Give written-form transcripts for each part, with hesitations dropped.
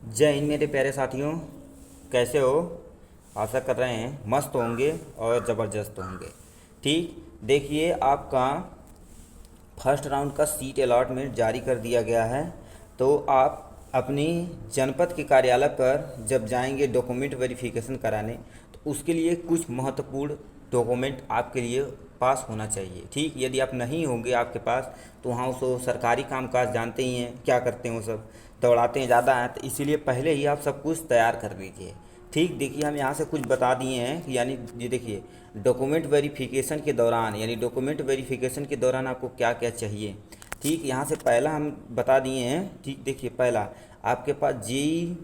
जय हिंद मेरे प्यारे साथियों। कैसे हो? आशा कर रहे हैं मस्त होंगे और ज़बरदस्त होंगे। ठीक, देखिए आपका फर्स्ट राउंड का सीट अलॉटमेंट जारी कर दिया गया है। तो आप अपनी जनपद के कार्यालय पर जब जाएंगे डॉक्यूमेंट वेरिफिकेशन कराने, तो उसके लिए कुछ महत्वपूर्ण डॉक्यूमेंट आपके लिए पास होना चाहिए। ठीक, यदि आप नहीं होंगे आपके पास, तो वहाँ उसको सरकारी कामकाज जानते ही हैं क्या करते हैं, वो सब दौड़ाते हैं ज़्यादा हैं, तो इसीलिए पहले ही आप सब कुछ तैयार कर लीजिए। ठीक, देखिए हम यहाँ से कुछ बता दिए हैं कि यानी ये देखिए डॉक्यूमेंट वेरिफिकेशन के दौरान, यानी डॉक्यूमेंट वेरिफिकेशन के दौरान आपको क्या क्या चाहिए। ठीक, यहाँ से पहला हम बता दिए हैं। ठीक, देखिए पहला आपके पास जेई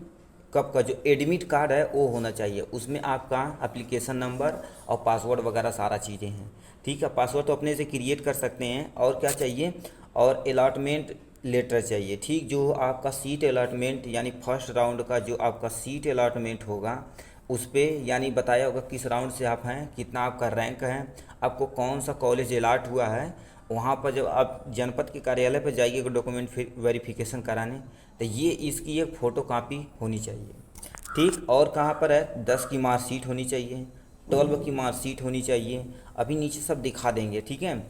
कब का जो एडमिट कार्ड है वो होना चाहिए। उसमें आपका एप्लीकेशन नंबर और पासवर्ड वगैरह सारा चीज़ें हैं। ठीक है, पासवर्ड तो अपने से क्रिएट कर सकते हैं। और क्या चाहिए, और अलॉटमेंट लेटर चाहिए। ठीक, जो आपका सीट अलॉटमेंट यानी फर्स्ट राउंड का जो आपका सीट अलॉटमेंट होगा उस पर यानी बताया होगा किस राउंड से आप हैं, कितना आपका रैंक है, आपको कौन सा कॉलेज अलाट हुआ है। वहाँ पर जब आप जनपद के कार्यालय पर जाइएगा डॉक्यूमेंट वेरिफिकेशन कराने, तो ये इसकी एक फ़ोटो कापी होनी चाहिए। ठीक, और कहाँ पर है, 10 की मार्कशीट होनी चाहिए, 12 की मार्कशीट होनी चाहिए। अभी नीचे सब दिखा देंगे। ठीक है,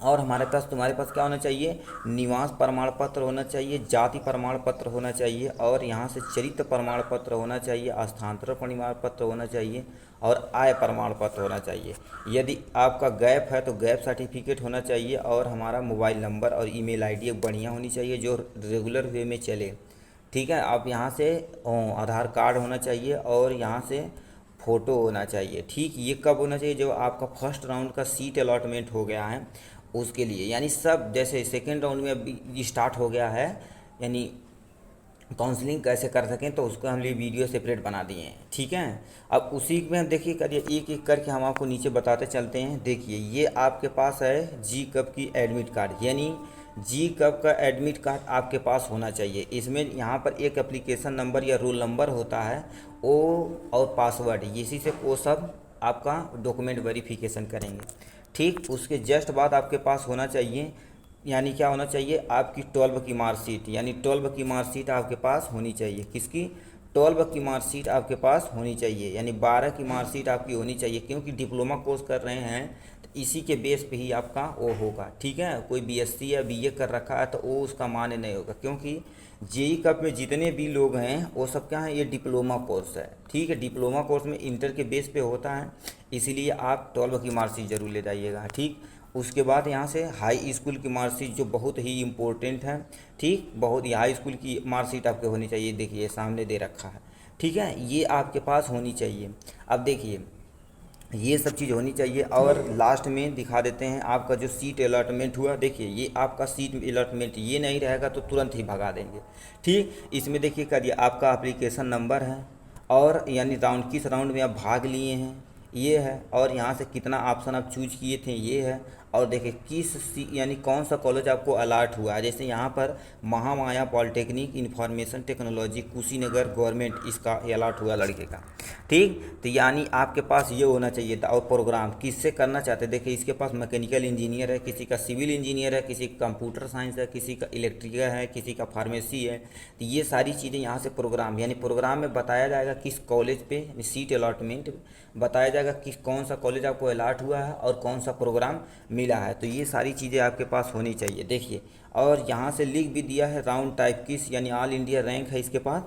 और हमारे पास तुम्हारे पास क्या होना चाहिए, निवास प्रमाण पत्र होना चाहिए, जाति प्रमाण पत्र होना चाहिए, और यहाँ से चरित्र प्रमाण पत्र होना चाहिए, स्थानांतरण प्रमाण पत्र होना चाहिए, और आय प्रमाण पत्र होना चाहिए। यदि आपका गैप है तो गैप सर्टिफिकेट होना चाहिए, और हमारा मोबाइल नंबर और ईमेल आईडी एक बढ़िया होनी चाहिए जो रेगुलर वे में चले। ठीक है, आप यहाँ से आधार कार्ड होना चाहिए, और यहाँ से फ़ोटो होना चाहिए। ठीक, ये कब होना चाहिए, जब आपका फर्स्ट राउंड का सीट अलॉटमेंट हो गया है उसके लिए। यानी सब जैसे सेकेंड राउंड में अभी स्टार्ट हो गया है, यानी काउंसलिंग कैसे कर सकें, तो उसको हम लिए वीडियो सेपरेट बना दिए हैं। ठीक है, अब उसी में हम देखिए करिए एक एक करके हम आपको नीचे बताते चलते हैं। देखिए ये आपके पास है जी कब की एडमिट कार्ड, यानी जी कब का एडमिट कार्ड आपके पास होना चाहिए। इसमें यहाँ पर एक एप्लीकेशन नंबर या रोल नंबर होता है, वो और पासवर्ड, इसी से वो सब आपका डॉक्यूमेंट वेरिफिकेशन करेंगे। ठीक, उसके जस्ट बाद आपके पास होना चाहिए, यानी क्या होना चाहिए, आपकी 12 की मार्कशीट, यानी 12 की मार्कशीट आपके पास होनी चाहिए। किसकी? 12 की मार्कशीट आपके पास होनी चाहिए, यानी 12 की मार्कशीट आपकी होनी चाहिए, क्योंकि डिप्लोमा कोर्स कर रहे हैं तो इसी के बेस पे ही आपका वो होगा। ठीक है, कोई बीएससी या बीए कर रखा है तो वो उसका मान्य नहीं होगा, क्योंकि जेई कप में जितने भी लोग हैं वो सब क्या है, ये डिप्लोमा कोर्स है। ठीक है, डिप्लोमा कोर्स में इंटर के बेस पे होता है, इसीलिए आप 12 की मार्कशीट ज़रूर ले जाइएगा। ठीक, उसके बाद यहाँ से हाई स्कूल की मार्कशीट जो बहुत ही इम्पोर्टेंट है। ठीक, बहुत ही हाई स्कूल की मार्कशीट आपके होनी चाहिए। देखिए सामने दे रखा है। ठीक है, ये आपके पास होनी चाहिए। अब देखिए ये सब चीज़ होनी चाहिए, और लास्ट में दिखा देते हैं आपका जो सीट अलॉटमेंट हुआ। देखिए ये आपका सीट अलॉटमेंट ये नहीं रहेगा तो तुरंत ही भगा देंगे। ठीक, इसमें देखिए करिए आपका एप्लीकेशन नंबर है, और यानी राउंड किस राउंड में आप भाग लिए हैं ये है, और यहाँ से कितना ऑप्शन आप चूज किए थे ये है, और देखिए यानी कौन सा कॉलेज आपको अलाट हुआ है। जैसे यहाँ पर Mahamaya polytechnic information technology Kushinagar government इसका अलाट हुआ लड़के का। ठीक, तो यानी आपके पास ये होना चाहिए था। और प्रोग्राम किससे करना चाहते हैं, देखिए इसके पास मैकेनिकल इंजीनियर है, किसी का सिविल इंजीनियर है, किसी का कंप्यूटर साइंस है, किसी का इलेक्ट्रिकल है, किसी का फार्मेसी है। तो ये सारी चीज़ें यहाँ से प्रोग्राम, यानी प्रोग्राम में बताया जाएगा किस कॉलेज पे सीट अलॉटमेंट बताया जाएगा, किस कौन सा कॉलेज आपको अलाट हुआ है और कौन सा प्रोग्राम मिला है। तो ये सारी चीज़ें आपके पास होनी चाहिए। देखिए, और यहाँ से लिख भी दिया है राउंड टाइप किस, यानी ऑल इंडिया रैंक है इसके पास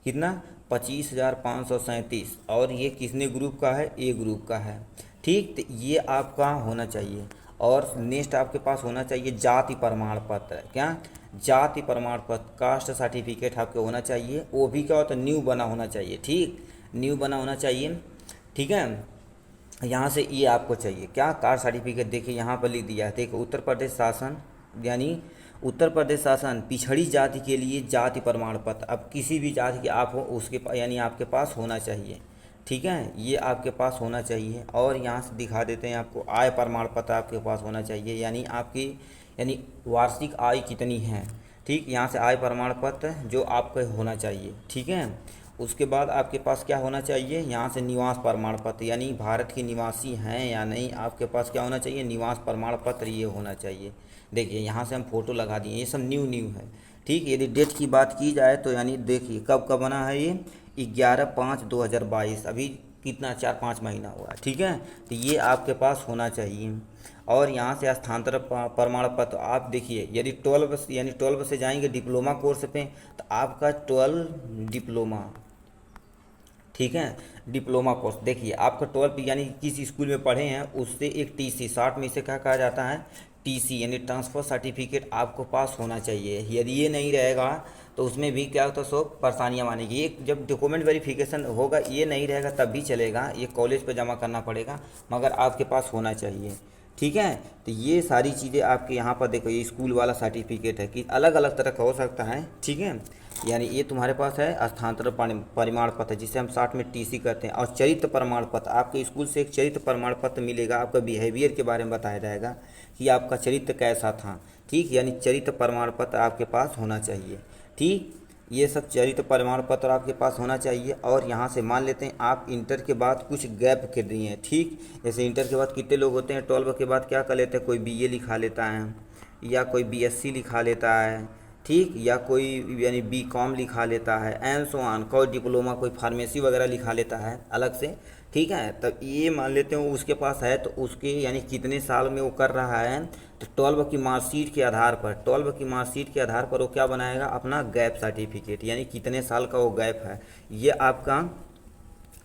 कितना, 25,537, और ये किसने ग्रुप का है, ए ग्रुप का है। ठीक, तो ये आपका होना चाहिए। और नेक्स्ट आपके पास होना चाहिए जाति प्रमाण पत्र। क्या? जाति प्रमाण पत्र, कास्ट सर्टिफिकेट आपके होना चाहिए। वो भी क्या होता है, न्यू बना होना चाहिए। ठीक, न्यू बना होना चाहिए। ठीक है, यहाँ से ये आपको चाहिए क्या, कास्ट सर्टिफिकेट। देखिए यहाँ पर लिख दिया है, देखो उत्तर प्रदेश शासन, यानी उत्तर प्रदेश शासन पिछड़ी जाति के लिए जाति प्रमाण पत्र। अब किसी भी जाति के आप हो उसके यानी आपके पास होना चाहिए। ठीक है, ये आपके पास होना चाहिए। और यहाँ से दिखा देते हैं आपको आय प्रमाण पत्र आपके पास होना चाहिए, यानी आपकी यानी वार्षिक आय कितनी है। ठीक, यहाँ से आय प्रमाण पत्र जो आपका होना चाहिए। ठीक है, उसके बाद आपके पास क्या होना चाहिए, यहाँ से निवास प्रमाण पत्र, यानी भारत के निवासी हैं या नहीं, आपके पास क्या होना चाहिए, निवास प्रमाण पत्र ये होना चाहिए। देखिए यहाँ से हम फ़ोटो लगा दिए, ये सब न्यू न्यू है। ठीक, यदि डेट की बात की जाए तो यानी देखिए कब कब बना है ये, 11/5/2022, अभी कितना 4-5 महीना हुआ है। ठीक है, तो ये आपके पास होना चाहिए। और यहाँ से स्थानांतरण प्रमाण पत्र आप देखिए, यदि 12 से जाएंगे डिप्लोमा कोर्स पे तो आपका 12 डिप्लोमा, ठीक है, डिप्लोमा कोर्स देखिए आपका 12 यानी किस स्कूल में पढ़े हैं उससे एक टीसी, शॉर्ट में इसे क्या कहा जाता है, टीसी यानी ट्रांसफ़र सर्टिफिकेट आपको पास होना चाहिए। यदि ये नहीं रहेगा तो उसमें भी क्या होता है, सो परेशानियाँ मानेगी। ये जब डॉक्यूमेंट वेरिफिकेशन होगा ये नहीं रहेगा तब भी चलेगा, ये कॉलेज पे जमा करना पड़ेगा, मगर आपके पास होना चाहिए। ठीक है, तो ये सारी चीज़ें आपके यहाँ पर देखो, ये स्कूल वाला सर्टिफिकेट है कि अलग अलग तरह का हो सकता है। ठीक है, यानी ये तुम्हारे पास है स्थानांतरण प्रमाण पत्र जिसे हम शॉर्ट में टीसी कहते हैं। और चरित्र प्रमाण पत्र, आपके स्कूल से एक चरित्र प्रमाण पत्र मिलेगा, आपका बिहेवियर के बारे में बताया जाएगा कि आपका चरित्र कैसा था। ठीक, यानी चरित्र प्रमाण पत्र आपके पास होना चाहिए। ठीक, ये सब चरित्र प्रमाण पत्र आपके पास होना चाहिए। और यहाँ से मान लेते हैं आप इंटर के बाद कुछ गैप कर दिए हैं। ठीक, जैसे इंटर के बाद कितने लोग होते हैं 12 के बाद क्या कर लेते हैं, कोई बीए लिखा लेता है या कोई बीएससी लिखा लेता है। ठीक, या कोई यानी बीकॉम लिखा लेता है, एंड सो ऑन, कोई डिप्लोमा, कोई फार्मेसी वगैरह लिखा लेता है अलग से। ठीक है, तब ये मान लेते हैं उसके पास है तो उसके यानी कितने साल में वो कर रहा है, तो 12 की मार्कशीट के आधार पर, 12 की मार्कशीट के आधार पर वो क्या बनाएगा, अपना गैप सर्टिफिकेट, यानी कितने साल का वो गैप है ये आपका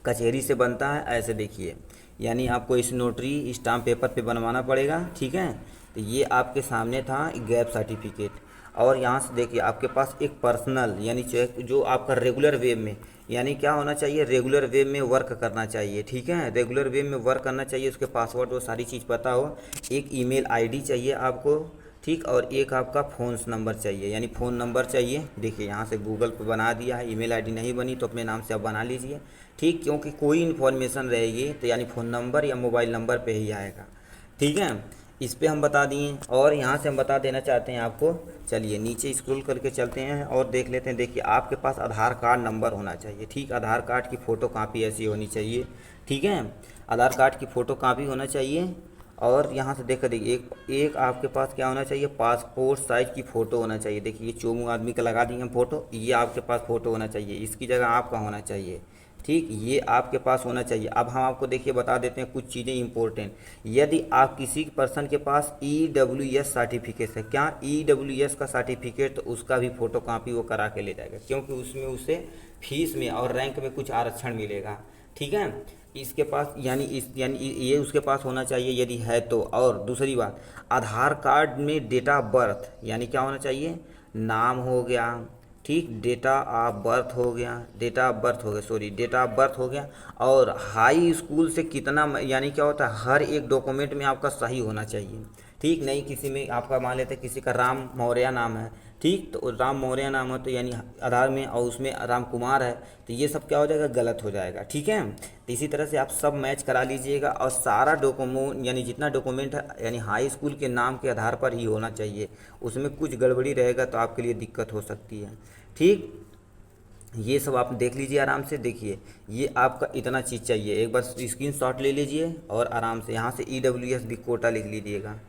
कचहरी से बनता है। ऐसे देखिए, यानी आपको इस नोटरी स्टाम्प पेपर पे बनवाना पड़ेगा। ठीक है, तो ये आपके सामने था गैप सर्टिफिकेट। और यहाँ से देखिए आपके पास एक पर्सनल यानी चेक जो आपका रेगुलर वे में, यानी क्या होना चाहिए, रेगुलर वे में वर्क करना चाहिए। ठीक है, रेगुलर वे में वर्क करना चाहिए, उसके पासवर्ड वो सारी चीज़ पता हो। एक ईमेल आईडी चाहिए आपको। ठीक, और एक आपका फ़ोन नंबर चाहिए, यानी फ़ोन नंबर चाहिए। देखिए यहाँ से गूगल पे बना दिया है, ईमेल आईडी नहीं बनी तो अपने नाम से आप बना लीजिए। ठीक, क्योंकि कोई इन्फॉर्मेशन रहेगी तो यानी फ़ोन नंबर या मोबाइल नंबर पे ही आएगा। ठीक है, इस पे हम बता दिए। और यहाँ से हम बता देना चाहते हैं आपको, चलिए नीचे स्क्रॉल करके चलते हैं और देख लेते हैं। देखिए आपके पास आधार कार्ड नंबर होना चाहिए। ठीक, आधार कार्ड की फ़ोटो कापी ऐसी होनी चाहिए। ठीक है, आधार कार्ड की फ़ोटो कापी होना चाहिए। और यहाँ से देखिए एक आपके पास क्या होना चाहिए, पासपोर्ट साइज़ की फ़ोटो होना चाहिए। देखिए ये चोमू आदमी का लगा दिए हम फ़ोटो, ये आपके पास फ़ोटो होना चाहिए, इसकी जगह आपका होना चाहिए। ठीक, ये आपके पास होना चाहिए। अब हम आपको देखिए बता देते हैं कुछ चीज़ें इंपॉर्टेंट। यदि आप किसी पर्सन के पास EWS सर्टिफिकेट है, क्या EWS का सर्टिफिकेट, तो उसका भी फ़ोटो कॉपी वो करा के ले जाएगा, क्योंकि उसमें उसे फीस में और रैंक में कुछ आरक्षण मिलेगा। ठीक है, इसके पास यानी ये उसके पास होना चाहिए यदि है तो। और दूसरी बात, आधार कार्ड में डेट ऑफ बर्थ यानी क्या होना चाहिए, नाम हो गया। ठीक, डेटा ऑफ बर्थ हो गया, डेट ऑफ बर्थ हो गया। और हाई स्कूल से कितना यानी क्या होता है, हर एक डॉक्यूमेंट में आपका सही होना चाहिए। ठीक, नहीं किसी में आपका मान लेते हैं किसी का राम मौर्य नाम है। ठीक, तो राम मौर्य नाम है तो यानी आधार में, और उसमें राम कुमार है, तो ये सब क्या हो जाएगा, गलत हो जाएगा। ठीक है, तो इसी तरह से आप सब मैच करा लीजिएगा। और सारा डॉक्यूमेंट यानी जितना डॉक्यूमेंट है यानी हाई स्कूल के नाम के आधार पर ही होना चाहिए, उसमें कुछ गड़बड़ी रहेगा तो आपके लिए दिक्कत हो सकती है। ठीक, ये सब आप देख लीजिए आराम से। देखिए ये आपका इतना चीज़ चाहिए, एक बार स्क्रीनशॉट ले लीजिए और आराम से यहाँ से EWS भी कोटा लिख लीजिएगा।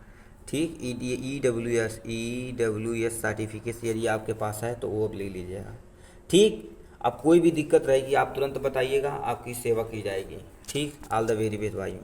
ठीक, EWS सर्टिफिकेट यदि आपके पास है तो वो ले लीजिएगा। ठीक, अब कोई भी दिक्कत रहेगी आप तुरंत बताइएगा, आपकी सेवा की जाएगी। ठीक, ऑल द वेरी बेस्ट भाई।